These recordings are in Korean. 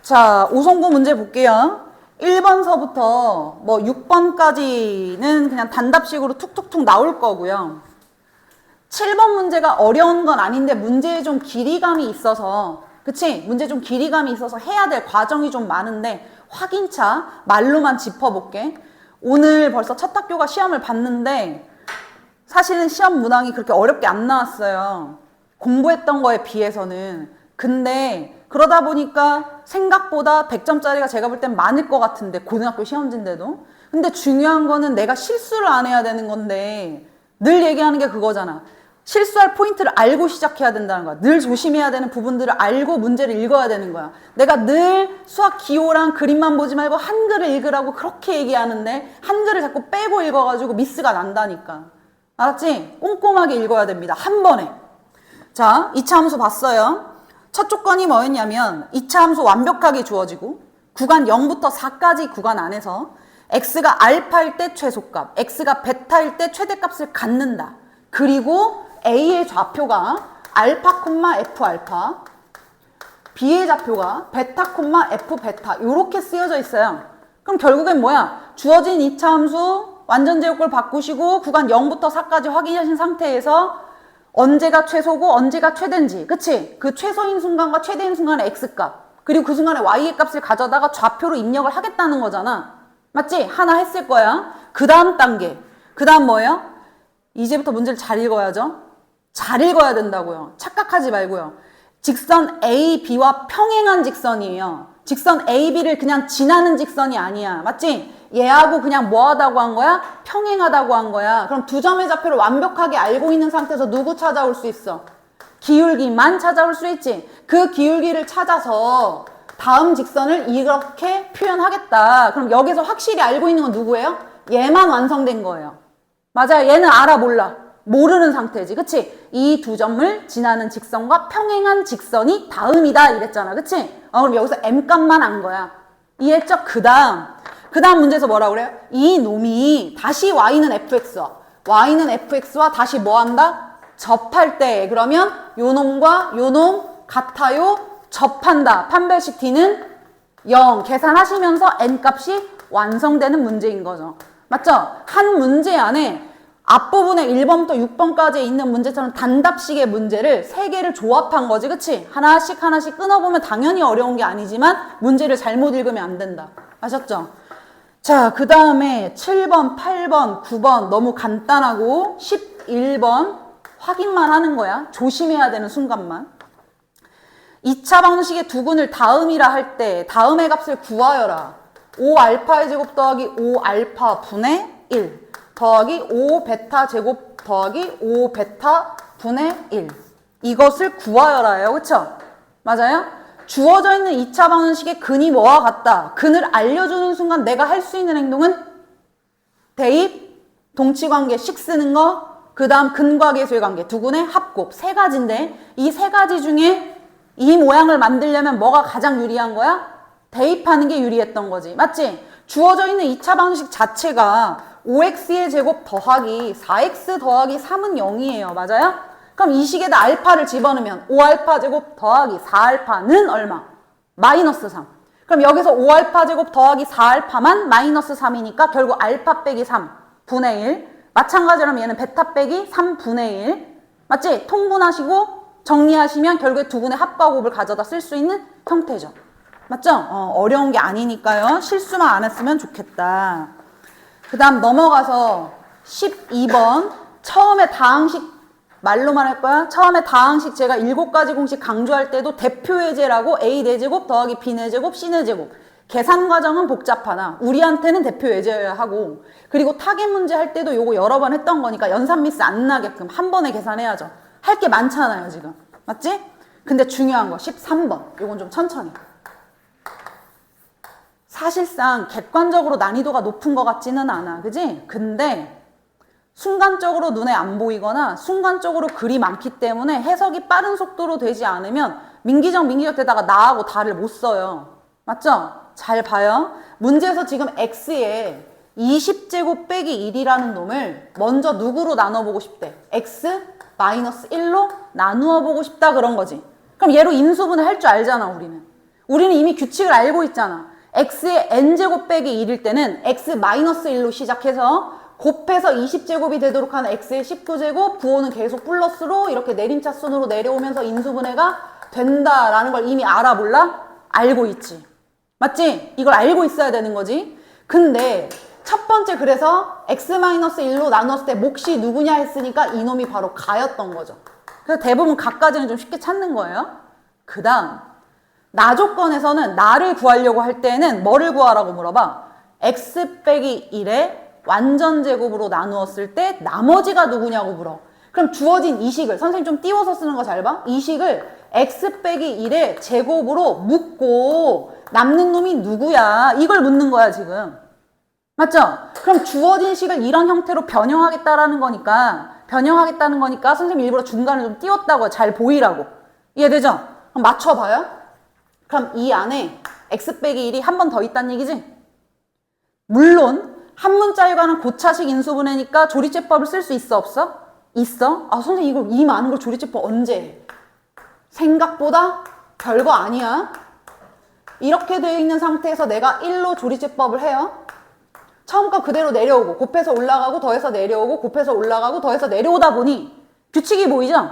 자, 오성구 문제 볼게요. 1번서부터 뭐 6번까지는 그냥 단답식으로 툭툭툭 나올 거고요. 7번 문제가 어려운 건 아닌데 문제에 좀 길이감이 있어서, 그치? 문제 좀 길이감이 있어서 해야 될 과정이 좀 많은데 확인차 말로만 짚어볼게. 오늘 벌써 첫 학교가 시험을 봤는데 사실은 시험 문항이 그렇게 어렵게 안 나왔어요. 공부했던 거에 비해서는. 근데 그러다 보니까 생각보다 100점짜리가 제가 볼 땐 많을 것 같은데, 고등학교 시험지인데도. 근데 중요한 거는 내가 실수를 안 해야 되는 건데, 늘 얘기하는 게 그거잖아. 실수할 포인트를 알고 시작해야 된다는 거야. 늘 조심해야 되는 부분들을 알고 문제를 읽어야 되는 거야. 내가 늘 수학 기호랑 그림만 보지 말고 한글을 읽으라고 그렇게 얘기하는데 한글을 자꾸 빼고 읽어가지고 미스가 난다니까. 알았지? 꼼꼼하게 읽어야 됩니다. 한 번에. 자, 2차 함수 봤어요. 첫 조건이 뭐였냐면 2차 함수 완벽하게 주어지고 구간 0부터 4까지 구간 안에서 x가 알파일 때 최소값, x가 베타일 때 최대값을 갖는다. 그리고 a의 좌표가 알파, f 알파, b의 좌표가 베타, f 베타 이렇게 쓰여져 있어요. 그럼 결국엔 뭐야? 주어진 2차 함수 완전 제곱을 바꾸시고 구간 0부터 4까지 확인하신 상태에서 언제가 최소고 언제가 최대인지, 그치? 그 최소인 순간과 최대인 순간의 x값, 그리고 그 순간에 y의 값을 가져다가 좌표로 입력을 하겠다는 거잖아. 맞지? 하나 했을 거야. 그 다음 단계. 그 다음 뭐예요? 이제부터 문제를 잘 읽어야죠. 잘 읽어야 된다고요. 착각하지 말고요. 직선 A, B와 평행한 직선이에요. 직선 A, B를 그냥 지나는 직선이 아니야. 맞지? 얘하고 그냥 뭐하다고 한 거야? 평행하다고 한 거야. 그럼 두 점의 좌표를 완벽하게 알고 있는 상태에서 누구 찾아올 수 있어? 기울기만 찾아올 수 있지. 그 기울기를 찾아서 다음 직선을 이렇게 표현하겠다. 그럼 여기서 확실히 알고 있는 건 누구예요? 얘만 완성된 거예요. 맞아요. 얘는 알아 몰라. 모르는 상태지. 그치? 이 두 점을 지나는 직선과 평행한 직선이 다음이다 이랬잖아. 그치? 그럼 여기서 m값만 안 거야. 이해했죠? 그 다음 문제에서 뭐라 그래요? 이 놈이 다시 y는 fx와 y는 fx와 다시 뭐 한다? 접할 때. 그러면 요 놈과 요 놈 같아요. 접한다. 판별식 t는 0. 계산하시면서 n값이 완성되는 문제인 거죠. 맞죠? 한 문제 안에 앞부분에 1번부터 6번까지 있는 문제처럼 단답식의 문제를 3개를 조합한 거지. 그치? 하나씩 하나씩 끊어보면 당연히 어려운 게 아니지만 문제를 잘못 읽으면 안 된다. 아셨죠? 자, 그 다음에 7번, 8번, 9번 너무 간단하고 11번 확인만 하는 거야. 조심해야 되는 순간만. 2차 방식의 두근을 다음이라 할 때 다음의 값을 구하여라. 5알파의 제곱 더하기 5알파 분의 1 더하기 5베타 제곱 더하기 5베타 분의 1 이것을 구하여라예요. 그쵸? 맞아요? 주어져 있는 2차 방정식의 근이 뭐와 같다. 근을 알려주는 순간 내가 할 수 있는 행동은 대입, 동치관계식 쓰는 거, 그 다음 근과 계수의 관계, 두근의 합곱 3가지인데 이 3가지 중에 이 모양을 만들려면 뭐가 가장 유리한 거야? 대입하는 게 유리했던 거지. 맞지? 주어져 있는 2차 방정식 자체가 5x의 제곱 더하기 4x 더하기 3은 0이에요. 맞아요? 그럼 이 식에다 알파를 집어넣으면 5알파 제곱 더하기 4알파는 얼마? 마이너스 3. 그럼 여기서 5알파 제곱 더하기 4알파만 마이너스 3이니까 결국 알파 빼기 3 분의 1. 마찬가지로 얘는 베타 빼기 3 분의 1. 맞지? 통분하시고 정리하시면 결국에 두근의 합과 곱을 가져다 쓸 수 있는 형태죠. 맞죠? 어려운 게 아니니까요. 실수만 안 했으면 좋겠다. 그 다음 넘어가서 12번 처음에 다항식 말로만 할 거야. 처음에 다항식 제가 7가지 공식 강조할 때도 대표예제라고 A 4제곱 더하기 B 4제곱 C 4제곱 계산 과정은 복잡하나 우리한테는 대표예제여야 하고, 그리고 타겟 문제 할 때도 요거 여러 번 했던 거니까 연산 미스 안 나게끔 한 번에 계산해야죠. 할 게 많잖아요 지금. 맞지? 근데 중요한 거 13번 요건 좀 천천히. 사실상 객관적으로 난이도가 높은 것 같지는 않아. 그지? 근데 순간적으로 눈에 안 보이거나 순간적으로 글이 많기 때문에 해석이 빠른 속도로 되지 않으면 민기적 되다가 나하고 다를 못 써요. 맞죠? 잘 봐요. 문제에서 지금 x에 20제곱 빼기 1이라는 놈을 먼저 누구로 나눠보고 싶대? x 마이너스 1로 나누어 보고 싶다 그런 거지. 그럼 얘로 인수분해 할 줄 알잖아 우리는. 우리는 이미 규칙을 알고 있잖아. x의 n제곱 빼기 1일 때는 x-1로 시작해서 곱해서 20제곱이 되도록 하는 x의 19제곱, 부호는 계속 플러스로 이렇게 내림차순으로 내려오면서 인수분해가 된다라는 걸 이미 알아 몰라? 알고 있지. 맞지? 이걸 알고 있어야 되는 거지. 근데 첫 번째 그래서 x-1로 나눴을 때 몫이 누구냐 했으니까 이놈이 바로 가였던 거죠. 그래서 대부분 가까지는 좀 쉽게 찾는 거예요. 그 다음 나 조건에서는 나를 구하려고 할 때는 뭐를 구하라고 물어봐? x 빼기 1에 완전 제곱으로 나누었을 때 나머지가 누구냐고 물어. 그럼 주어진 이 식을 선생님 좀 띄워서 쓰는 거 잘 봐. 이 식을 x 빼기 1의 제곱으로 묶고 남는 놈이 누구야? 이걸 묻는 거야 지금. 맞죠? 그럼 주어진 식을 이런 형태로 변형하겠다는 거니까 선생님 일부러 중간을 좀 띄웠다고 잘 보이라고. 이해되죠? 그럼 맞춰봐요. 그럼 이 안에 x 빼기 1이 한 번 더 있다는 얘기지? 물론 한 문자에 관한 고차식 인수분해니까 조리제법을 쓸 수 있어 없어? 있어? 아 선생님 이거 이 많은 걸 조리제법 언제 해? 생각보다 별거 아니야. 이렇게 되어 있는 상태에서 내가 1로 조리제법을 해요. 처음 거 그대로 내려오고 곱해서 올라가고 더해서 내려오고 곱해서 올라가고 더해서 내려오다 보니 규칙이 보이죠?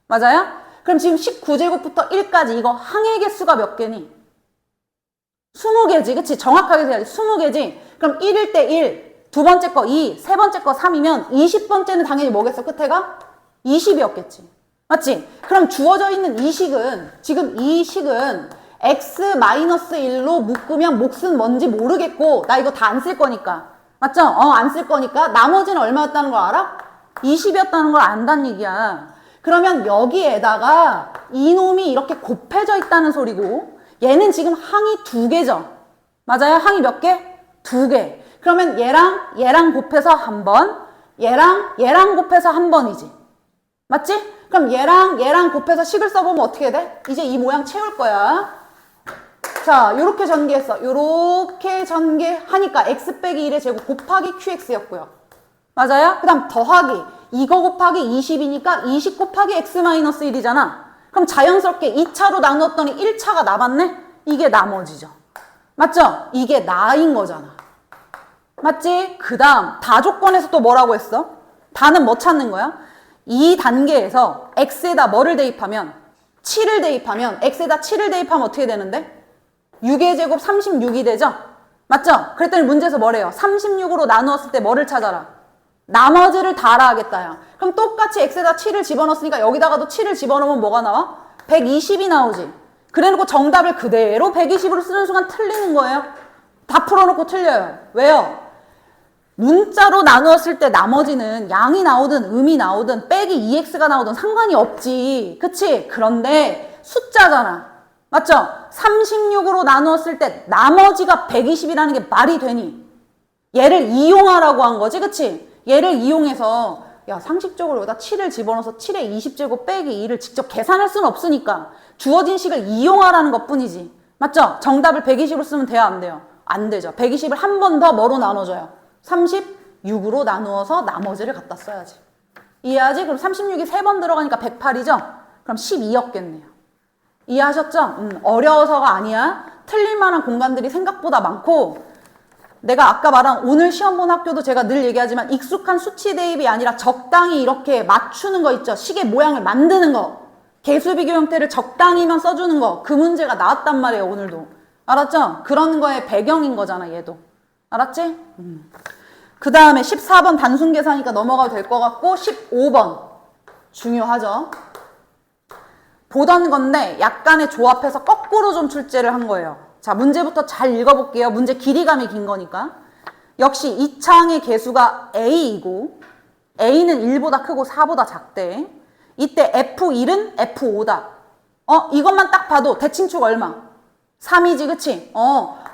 맞아요? 그럼 지금 19제곱부터 1까지 이거 항의 개수가 몇 개니? 20개지. 그치? 정확하게 해야지. 20개지. 그럼 1일 때 1, 두 번째 거 2, 세 번째 거 3이면 20번째는 당연히 뭐겠어? 끝에가? 20이었겠지. 맞지? 그럼 주어져 있는 이 식은 지금 이 식은 x-1로 묶으면 몫은 뭔지 모르겠고 나 이거 다 안 쓸 거니까. 맞죠? 안 쓸 거니까 나머지는 얼마였다는 걸 알아? 20이었다는 걸 안다는 얘기야. 그러면 여기에다가 이놈이 이렇게 곱해져 있다는 소리고 얘는 지금 항이 2개죠. 맞아요? 항이 몇 개? 2개. 그러면 얘랑 곱해서 한 번, 얘랑 곱해서 한 번이지. 맞지? 그럼 얘랑 곱해서 식을 써보면 어떻게 돼? 이제 이 모양 채울 거야. 자, 요렇게 전개했어. 요렇게 전개하니까 x 빼기 1의 제곱 곱하기 qx였고요. 맞아요? 그 다음 더하기. 이거 곱하기 20이니까 20 곱하기 x-1이잖아. 그럼 자연스럽게 2차로 나눴더니 1차가 남았네? 이게 나머지죠. 맞죠? 이게 나인 거잖아. 맞지? 그 다음 다 조건에서 또 뭐라고 했어? 다는 뭐 찾는 거야? 이 단계에서 x에다 뭐를 대입하면? 7을 대입하면 x에다 7을 대입하면 어떻게 되는데? 6의 제곱 36이 되죠? 맞죠? 그랬더니 문제에서 뭐래요? 36으로 나누었을 때 뭐를 찾아라? 나머지를 다 알아야겠다. 그럼 똑같이 x에다 7을 집어넣었으니까 여기다가도 7을 집어넣으면 뭐가 나와? 120이 나오지. 그래놓고 정답을 그대로 120으로 쓰는 순간 틀리는 거예요. 다 풀어놓고 틀려요. 왜요? 문자로 나누었을 때 나머지는 양이 나오든 음이 나오든 빼기 2x가 나오든 상관이 없지. 그치? 그런데 숫자잖아. 맞죠? 36으로 나누었을 때 나머지가 120이라는 게 말이 되니? 얘를 이용하라고 한 거지. 그치? 얘를 이용해서 야 상식적으로 여기다 7을 집어넣어서 7의 20제곱 빼기 2를 직접 계산할 수는 없으니까 주어진 식을 이용하라는 것뿐이지. 맞죠? 정답을 120으로 쓰면 돼요? 안 돼요? 안 되죠. 120을 한 번 더 뭐로 나눠줘요? 36으로 나누어서 나머지를 갖다 써야지. 이해하지? 그럼 36이 3번 들어가니까 108이죠? 그럼 12였겠네요. 이해하셨죠? 어려워서가 아니야. 틀릴 만한 공간들이 생각보다 많고 내가 아까 말한 오늘 시험 본 학교도 제가 늘 얘기하지만 익숙한 수치 대입이 아니라 적당히 이렇게 맞추는 거 있죠. 식의 모양을 만드는 거. 개수비교 형태를 적당히만 써주는 거. 그 문제가 나왔단 말이에요. 오늘도. 알았죠? 그런 거의 배경인 거잖아. 얘도. 알았지? 그 다음에 14번 단순 계산이니까 넘어가도 될 것 같고 15번 중요하죠. 보던 건데 약간의 조합해서 거꾸로 좀 출제를 한 거예요. 자, 문제부터 잘 읽어볼게요. 문제 길이감이 긴 거니까. 역시 이 창의 개수가 A이고 A는 1보다 크고 4보다 작대. 이때 F1은 F5다. 이것만 딱 봐도 대칭축 얼마? 3이지, 그치?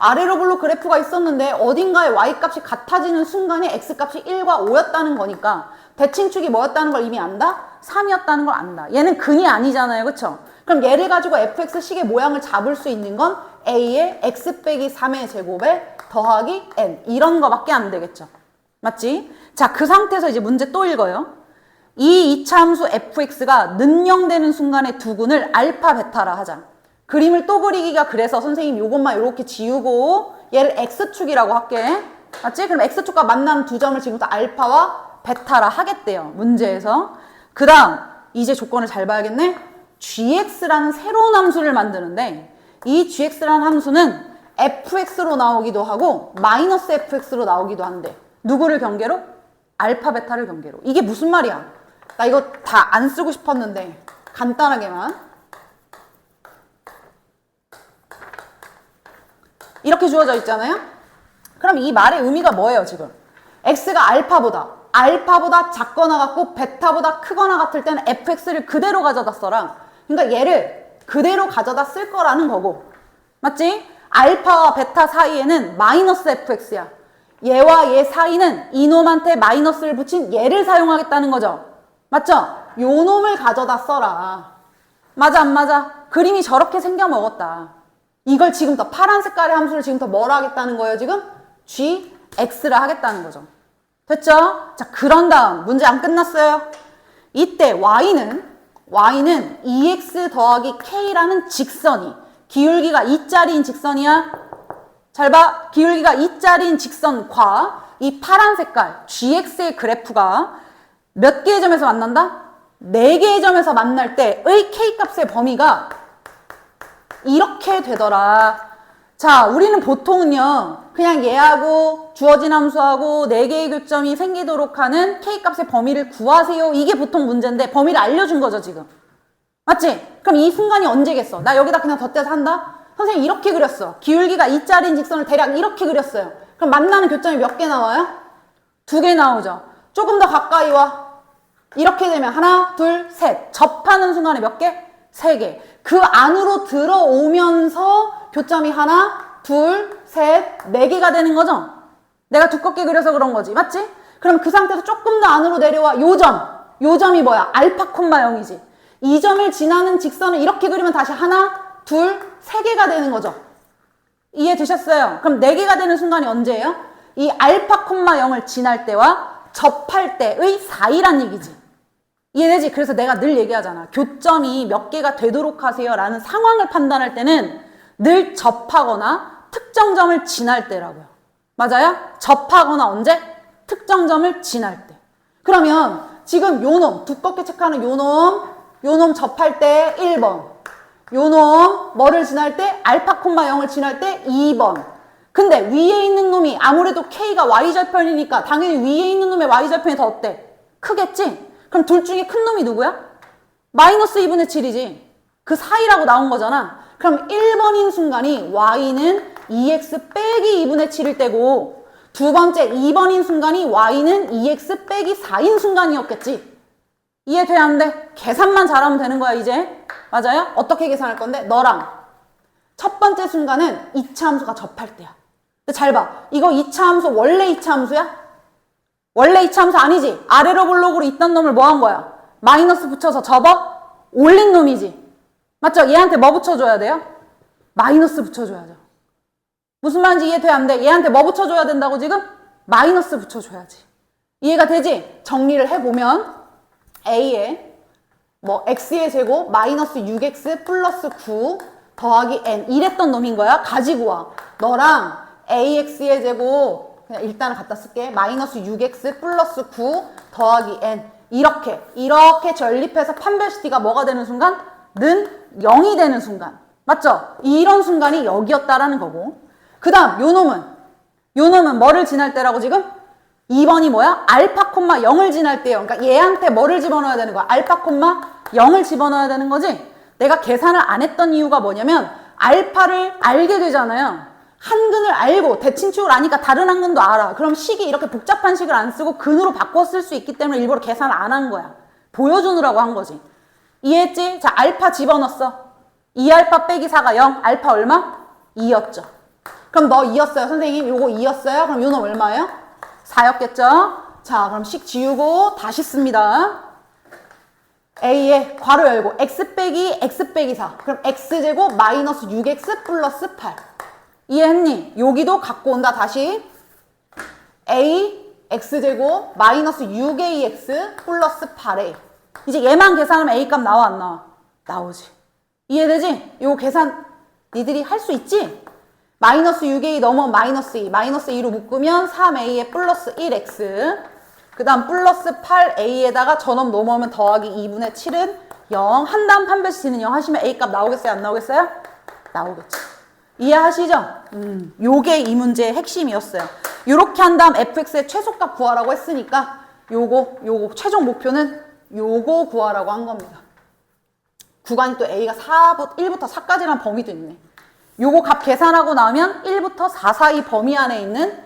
아래로 블록 그래프가 있었는데 어딘가에 Y값이 같아지는 순간에 X값이 1과 5였다는 거니까 대칭축이 뭐였다는 걸 이미 안다? 3이었다는 걸 안다. 얘는 근이 아니잖아요. 그쵸? 그럼 얘를 가지고 fx식의 모양을 잡을 수 있는 건 a의 x 빼기 3의 제곱에 더하기 n 이런 거밖에 안 되겠죠. 맞지? 자, 그 상태에서 이제 문제 또 읽어요. 이 이차함수 fx가 능령되는 순간의 두근을 알파 베타라 하자. 그림을 또 그리기가 그래서 선생님 요것만 이렇게 지우고 얘를 x축이라고 할게. 맞지? 그럼 x축과 만나는 두 점을 지금부터 알파와 베타라 하겠대요. 문제에서. 그 다음 이제 조건을 잘 봐야겠네. gx라는 새로운 함수를 만드는데 이 gx라는 함수는 fx로 나오기도 하고 마이너스 fx로 나오기도 한대. 누구를 경계로? 알파 베타를 경계로. 이게 무슨 말이야? 나 이거 다 안 쓰고 싶었는데 간단하게만 이렇게 주어져 있잖아요. 그럼 이 말의 의미가 뭐예요 지금? x가 알파보다 작거나 같고 베타보다 크거나 같을 때는 fx를 그대로 가져다 써라. 그러니까 얘를 그대로 가져다 쓸 거라는 거고. 맞지? 알파와 베타 사이에는 마이너스 fx야. 얘와 얘 사이는 이놈한테 마이너스를 붙인 얘를 사용하겠다는 거죠. 맞죠? 요 놈을 가져다 써라. 맞아 안 맞아? 그림이 저렇게 생겨 먹었다. 이걸 지금부터 파란 색깔의 함수를 지금부터 뭐라 하겠다는 거예요 지금? gx라 하겠다는 거죠. 됐죠? 자, 그런 다음 문제 안 끝났어요. 이때 y는 2x 더하기 k라는 직선이 기울기가 2짜리인 직선이야. 잘 봐. 기울기가 2짜리인 직선과 이 파란 색깔 gx의 그래프가 몇 개의 점에서 만난다? 4개의 점에서 만날 때의 k값의 범위가 이렇게 되더라. 자, 우리는 보통은요 그냥 얘하고 주어진 함수하고 4개의 교점이 생기도록 하는 k값의 범위를 구하세요. 이게 보통 문제인데 범위를 알려준 거죠 지금. 맞지? 그럼 이 순간이 언제겠어? 나 여기다 그냥 덧대서 한다? 선생님 이렇게 그렸어. 기울기가 2짜리인 직선을 대략 이렇게 그렸어요. 그럼 만나는 교점이 몇 개 나와요? 2개 나오죠. 조금 더 가까이 와. 이렇게 되면 하나, 둘, 셋. 접하는 순간에 몇 개? 3개. 그 안으로 들어오면서 교점이 하나, 둘, 셋, 4개가 되는 거죠? 내가 두껍게 그려서 그런 거지. 맞지? 그럼 그 상태에서 조금 더 안으로 내려와. 요 점이 뭐야? 알파 콤마 0이지. 이 점을 지나는 직선을 이렇게 그리면 다시 하나, 둘, 3개가 되는 거죠. 이해되셨어요? 그럼 4개가 되는 순간이 언제예요? 이 알파 콤마 0을 지날 때와 접할 때의 사이란 얘기지. 이해되지? 그래서 내가 늘 얘기하잖아. 교점이 몇 개가 되도록 하세요 라는 상황을 판단할 때는 늘 접하거나 특정 점을 지날 때라고요. 맞아요? 접하거나 언제? 특정 점을 지날 때. 그러면 지금 요 놈, 두껍게 체크하는 요 놈 접할 때 1번. 요 놈 뭐를 지날 때? 알파 콤마 0을 지날 때 2번. 근데 위에 있는 놈이 아무래도 K가 Y절편이니까 당연히 위에 있는 놈의 Y절편이 더 어때? 크겠지? 그럼 둘 중에 큰 놈이 누구야? 마이너스 2분의 7이지. 그 사이라고 나온 거잖아. 그럼 1번인 순간이 Y는 2x 빼기 2분의 7일 때고 두 번째 2번인 순간이 Y는 2x 빼기 4인 순간이었겠지. 이해돼야 안 돼? 계산만 잘하면 되는 거야 이제. 맞아요? 어떻게 계산할 건데? 너랑 첫 번째 순간은 2차 함수가 접할 때야. 근데 잘 봐. 이거 2차 함수 원래 2차 함수야? 원래 2차 함수 아니지? 아래로 블록으로 있던 놈을 뭐 한 거야? 마이너스 붙여서 접어? 올린 놈이지. 맞죠? 얘한테 뭐 붙여줘야 돼요? 마이너스 붙여줘야죠. 무슨 말인지 이해돼야 안 돼? 얘한테 뭐 붙여줘야 된다고 지금? 마이너스 붙여줘야지. 이해가 되지? 정리를 해보면 A에 뭐 x의 제곱 마이너스 6x 플러스 9 더하기 n 이랬던 놈인 거야. 가지고 와. 너랑 ax의 제곱 그냥 일단은 갖다 쓸게. 마이너스 6x 플러스 9 더하기 n 이렇게 전립해서 판별시티가 뭐가 되는 순간? 는 0이 되는 순간. 맞죠? 이런 순간이 여기였다라는 거고. 그 다음 요 놈은 뭐를 지날 때라고 지금? 2번이 뭐야? 알파 콤마 0을 지날 때요. 그러니까 얘한테 뭐를 집어넣어야 되는 거야? 알파 콤마 0을 집어넣어야 되는 거지? 내가 계산을 안 했던 이유가 뭐냐면 알파를 알게 되잖아요. 한근을 알고 대칭축을 아니까 다른 한근도 알아. 그럼 식이 이렇게 복잡한 식을 안 쓰고 근으로 바꿔 쓸 수 있기 때문에 일부러 계산을 안 한 거야. 보여주느라고 한 거지. 이해했지? 자, 알파 집어넣었어. 2알파 빼기 4가 0. 알파 얼마? 2였죠. 그럼 너 2였어요. 선생님 요거 2였어요. 그럼 요 놈 얼마예요? 4였겠죠? 자, 그럼 식 지우고 다시 씁니다. A에 괄호 열고 x 빼기 4. 그럼 x제곱 마이너스 6x 플러스 8. 이해했니? 여기도 갖고 온다. 다시 A x제곱 마이너스 6ax 플러스 8a. 이제 얘만 계산하면 a 값 나와 안 나와? 나오지. 이해되지? 요 계산 니들이 할 수 있지? 마이너스 6a 넘어 마이너스 2. 마이너스 2로 묶으면 3a에 플러스 1x. 그 다음 플러스 8a에다가 전원 넘어오면 더하기 2분의 7은 0. 한 다음 판별식 D는 0 하시면 a 값 나오겠어요? 안 나오겠어요? 나오겠죠. 이해하시죠? 요게 이 문제의 핵심이었어요. 요렇게 한 다음 fx의 최소값 구하라고 했으니까 요거 최종 목표는 요거 구하라고 한 겁니다. 구간이 또 a가 1부터 4까지란 범위도 있네. 요거 값 계산하고 나면 1부터 4 사이 범위 안에 있는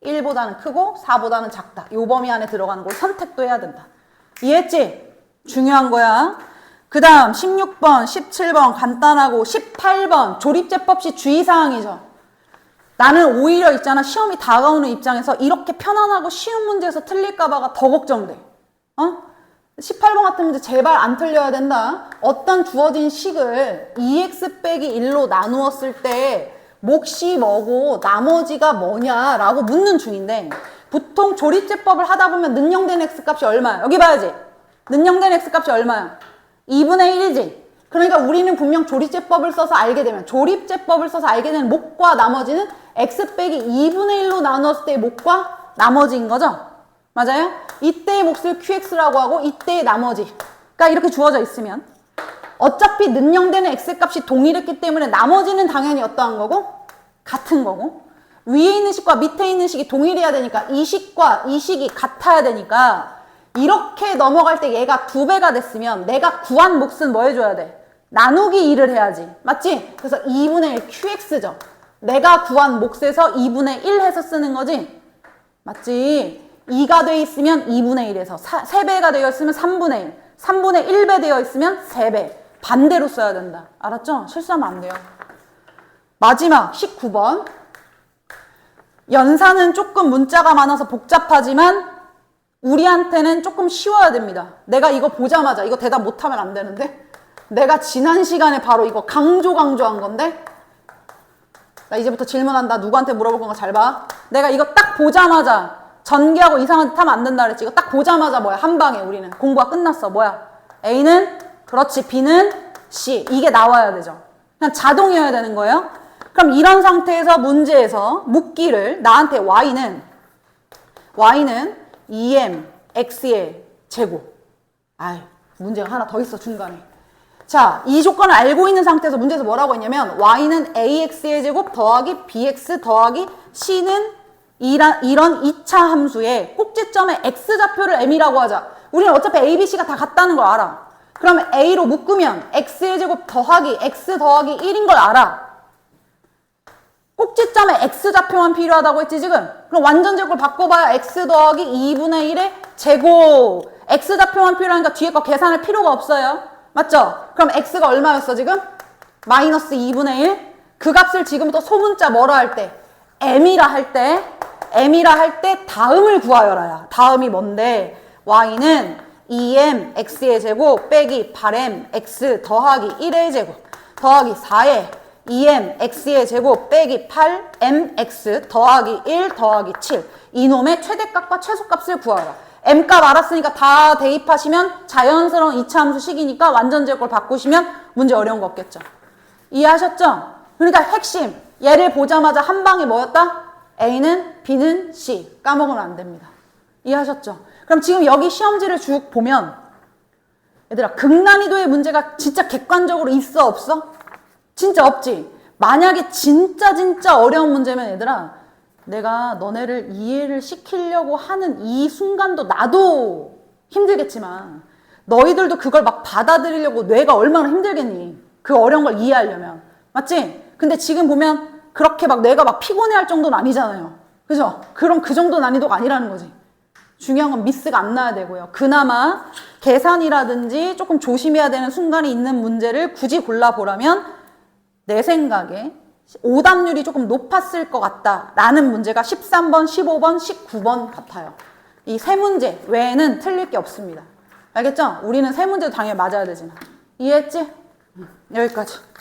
1보다는 크고 4보다는 작다. 요 범위 안에 들어가는 걸 선택도 해야 된다. 이해했지? 중요한 거야. 그 다음 16번, 17번 간단하고 18번 조립제법시 주의사항이죠. 나는 오히려 있잖아. 시험이 다가오는 입장에서 이렇게 편안하고 쉬운 문제에서 틀릴까봐가 더 걱정돼. 18번 같은 문제 제발 안 틀려야 된다. 어떤 주어진 식을 2x 빼기 1로 나누었을 때 몫이 뭐고 나머지가 뭐냐라고 묻는 중인데 보통 조립제법을 하다 보면 는영된 x값이 얼마야? 여기 봐야지. 는영된 x값이 얼마야? 2분의 1이지. 그러니까 우리는 분명 조립제법을 써서 알게 되면 몫과 나머지는 x 빼기 2분의 1로 나누었을 때의 몫과 나머지인 거죠. 맞아요? 이때의 몫을 qx라고 하고 이때의 나머지가 이렇게 주어져 있으면 어차피 는영되는 x값이 동일했기 때문에 나머지는 당연히 어떠한 거고? 같은 거고 위에 있는 식과 밑에 있는 식이 동일해야 되니까 이 식과 이 식이 같아야 되니까 이렇게 넘어갈 때 얘가 2배가 됐으면 내가 구한 몫은 뭐 해줘야 돼? 나누기 2를 해야지. 맞지? 그래서 2분의 1 qx죠. 내가 구한 몫에서 2분의 1 해서 쓰는 거지? 맞지? 2가 돼 있으면 2분의 1에서 3배가 되어 있으면 3분의 1 3분의 1배 되어 있으면 3배 반대로 써야 된다. 알았죠? 실수하면 안 돼요. 마지막 19번 연산은 조금 문자가 많아서 복잡하지만 우리한테는 조금 쉬워야 됩니다. 내가 이거 보자마자 이거 대답 못하면 안 되는데 내가 지난 시간에 바로 이거 강조한 건데 나 이제부터 질문한다. 누구한테 물어볼 건가 잘 봐. 내가 이거 딱 보자마자 전개하고 이상한 짓 하면 안 된다 그랬지. 이거 딱 보자마자 뭐야? 한 방에 우리는 공부가 끝났어. 뭐야? A는 그렇지. B는 C. 이게 나와야 되죠. 그냥 자동이어야 되는 거예요. 그럼 이런 상태에서 문제에서 묻기를 나한테 Y는 2m x의 제곱. 문제가 하나 더 있어 중간에. 자, 이 조건을 알고 있는 상태에서 문제에서 뭐라고 했냐면 y는 ax의 제곱 더하기 bx 더하기 c는 이런 2차 함수의 꼭지점의 x좌표를 m이라고 하자. 우리는 어차피 a, b, c가 다 같다는 걸 알아. 그러면 a로 묶으면 x의 제곱 더하기 x 더하기 1인 걸 알아. 꼭지점에 x좌표만 필요하다고 했지 지금? 그럼 완전 제곱을 바꿔봐야 x 더하기 2분의 1의 제곱. x좌표만 필요하니까 뒤에 거 계산할 필요가 없어요. 맞죠? 그럼 x가 얼마였어 지금? 마이너스 2분의 1. 그 값을 지금부터 소문자 뭐라 할 때? m이라 할 때 다음을 구하여라야. 다음이 뭔데? y는 2m x의 제곱 빼기 8m x 더하기 1의 제곱 더하기 4에 2m x의 제곱 빼기 8m x 더하기 1 더하기 7 이놈의 최대값과 최소값을 구하라. m값 알았으니까 다 대입하시면 자연스러운 이차함수 식이니까 완전 제곱을 바꾸시면 문제 어려운 거 없겠죠. 이해하셨죠? 그러니까 핵심 얘를 보자마자 한 방에 뭐였다? A는 B는 C. 까먹으면 안 됩니다. 이해하셨죠? 그럼 지금 여기 시험지를 쭉 보면 얘들아 극난이도의 문제가 진짜 객관적으로 있어 없어? 진짜 없지? 만약에 진짜 어려운 문제면 얘들아 내가 너네를 이해를 시키려고 하는 이 순간도 나도 힘들겠지만 너희들도 그걸 막 받아들이려고 뇌가 얼마나 힘들겠니? 그 어려운 걸 이해하려면. 맞지? 근데 지금 보면 그렇게 막 뇌가 막 피곤해할 정도는 아니잖아요. 그죠? 그럼 그 정도 난이도가 아니라는 거지. 중요한 건 미스가 안 나야 되고요. 그나마 계산이라든지 조금 조심해야 되는 순간이 있는 문제를 굳이 골라보라면 내 생각에 오답률이 조금 높았을 것 같다라는 문제가 13번, 15번, 19번 같아요. 이 세 문제 외에는 틀릴 게 없습니다. 알겠죠? 우리는 세 문제도 당연히 맞아야 되지만. 이해했지? 여기까지.